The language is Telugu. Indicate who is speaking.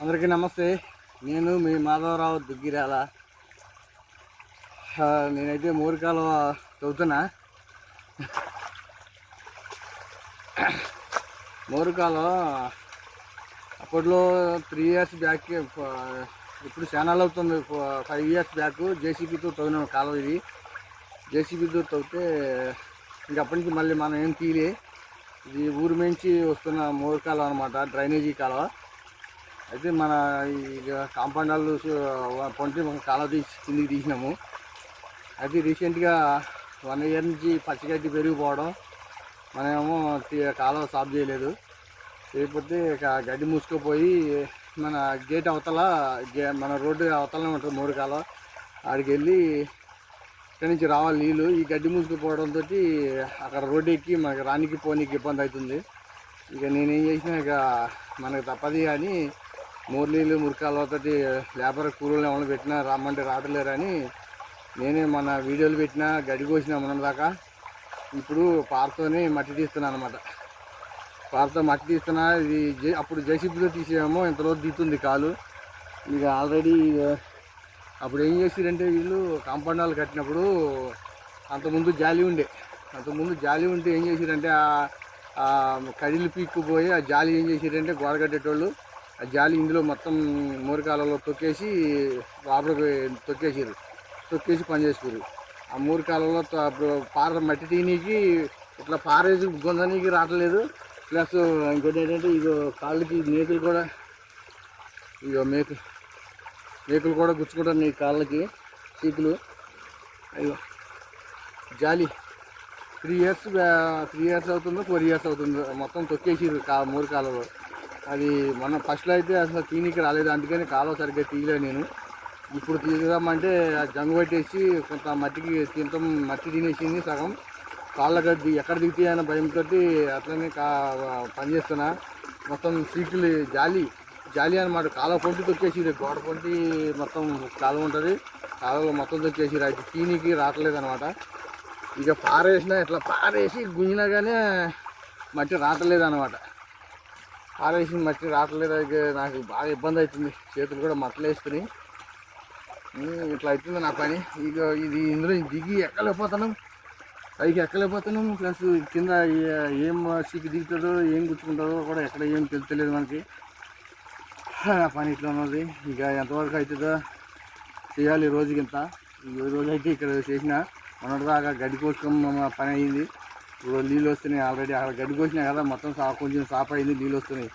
Speaker 1: అందరికీ నమస్తే. నేను మీ మాధవరావు దుగ్గిరాల. నేనైతే మూరికాలు చదువుతున్నా. మూరికాలు అప్పట్లో 3 years బ్యాక్, ఇప్పుడు ఛానల్ అవుతుంది. 5 years బ్యాక్ జేసీబీతో తవ్విన కాలువ ఇది. జేసీబీతో తవ్వితే ఇంక అప్పటి నుంచి మళ్ళీ మనం ఏం తీయలే. ఇది ఊరు మించి వస్తున్న మూరికాలు అనమాట, డ్రైనేజీ కాలువ. అయితే మన ఈ కాంపౌండ్ వాళ్ళు పొంటి కాలువ తీసి కిందికి తీసినాము. అయితే రీసెంట్గా 1 year నుంచి పచ్చిగడ్డి పెరిగిపోవడం, మనమేమో కాలువ సాఫ్ చేయలేదు. చేయకపోతే గడ్డి మూసుకుపోయి మన గేట్ అవతల, మన రోడ్డు అవతలనే ఉంటుంది మూడు కాలువ. ఆడికి వెళ్ళి ఇక్కడి నుంచి రావాలి నీళ్ళు. ఈ గడ్డి మూసుకుపోవడంతో అక్కడ రోడ్డు ఎక్కి మనకి రానికి పోనీకి ఇబ్బంది అవుతుంది. ఇక నేనేం చేసినా, ఇక మనకు తప్పది కానీ నీళ్ళు మురికాలతోటి లేబర్ కూలీలు ఏమైనా పెట్టినా రమ్మంటే రావట్లేరని నేనే మన వీడియోలు పెట్టినా, గడ్డి కోసినా మొన్నదాకా. ఇప్పుడు పారతోనే మట్టి తీస్తున్నాను అనమాట. పారతో మట్టి తీస్తున్నా. ఇది అప్పుడు జేసీబీతో తీసేమో ఇంతలో దిగుతుంది కాలు. ఇక ఆల్రెడీ అప్పుడు ఏం చేసిరంటే వీళ్ళు కాంపౌండ్ వాళ్ళు కట్టినప్పుడు అంతకుముందు జాలి ఉంటే ఏం చేసిరంటే ఆ కడిలు పీక్కుపోయి ఆ జాలి ఏం చేసిరంటే గోడ కట్టేటోళ్ళు ఆ జాలి ఇందులో మొత్తం మూరికాలలో తొక్కేసి లోపలికి తొక్కేసి పని చేసుకురు. ఆ మూరికాలలో పార మట్టి తీయనీకి ఇట్లా పారేసి గొందనీకి రావట్లేదు. ప్లస్ ఇంకోటి ఏంటంటే ఇగో కాళ్ళకి మేకులు కూడా, ఇగో మేకులు కూడా గుచ్చుకుంటారు నీ కాళ్ళకి, చీకులు. అయ్యో జాలి 3 years అవుతుందో 4 years అవుతుందో మొత్తం తొక్కేసిరు మూరికాలలో. అది మన ఫస్ట్లో అయితే అసలు తీనికి రాలేదు, అందుకని కాలువ సరిగ్గా తీయలేదు నేను. ఇప్పుడు తీద్దామంటే జంగు పట్టేసి కొంత మట్టి తినేసింది సగం. కాళ్ళ ఎక్కడ దిగుతాయి అన్న భయంతో అట్లనే పనిచేస్తున్నా. మొత్తం సీకులు జాలి అనమాట. కాలువ పొంటి తొక్కేసి, గోడ పొంటి మొత్తం కాలువ ఉంటుంది, కాలువలో మొత్తం తొక్కేసి అది తీనికి రావట్లేదు అనమాట. ఇక పారేసినా ఇట్లా పారేసి గుంజినా కానీ మట్టి రావట్లేదు అనమాట. పారేసి మట్టి రావట్లేదు. నాకు బాగా ఇబ్బంది అవుతుంది, చేతులు కూడా మట్టలు వేస్తున్నాయి. ఇట్లా అవుతుంది నా పని. ఇక ఇందులో దిగి పైకి ఎక్కలేకపోతున్నాం. ప్లస్ కింద ఏం సీకి దిగుతుందో ఏం గుచ్చుకుంటుందో కూడా ఎక్కడ ఏం తెలియదు మనకి. నా పని ఇట్లా ఉన్నది. ఇక ఎంతవరకు అవుతుందో చేయాలి రోజుకింత. ఈ రోజు అయితే ఇక్కడ చేసిన మొన్నటిదాకా గడ్డి కోసుకొని పని అయింది. ఇప్పుడు నీళ్ళు వస్తున్నాయి. ఆల్రెడీ అక్కడ గడ్డి కోసినా కదా, మొత్తం కొంచెం సాఫ్ అయింది, నీళ్ళు వస్తున్నాయి.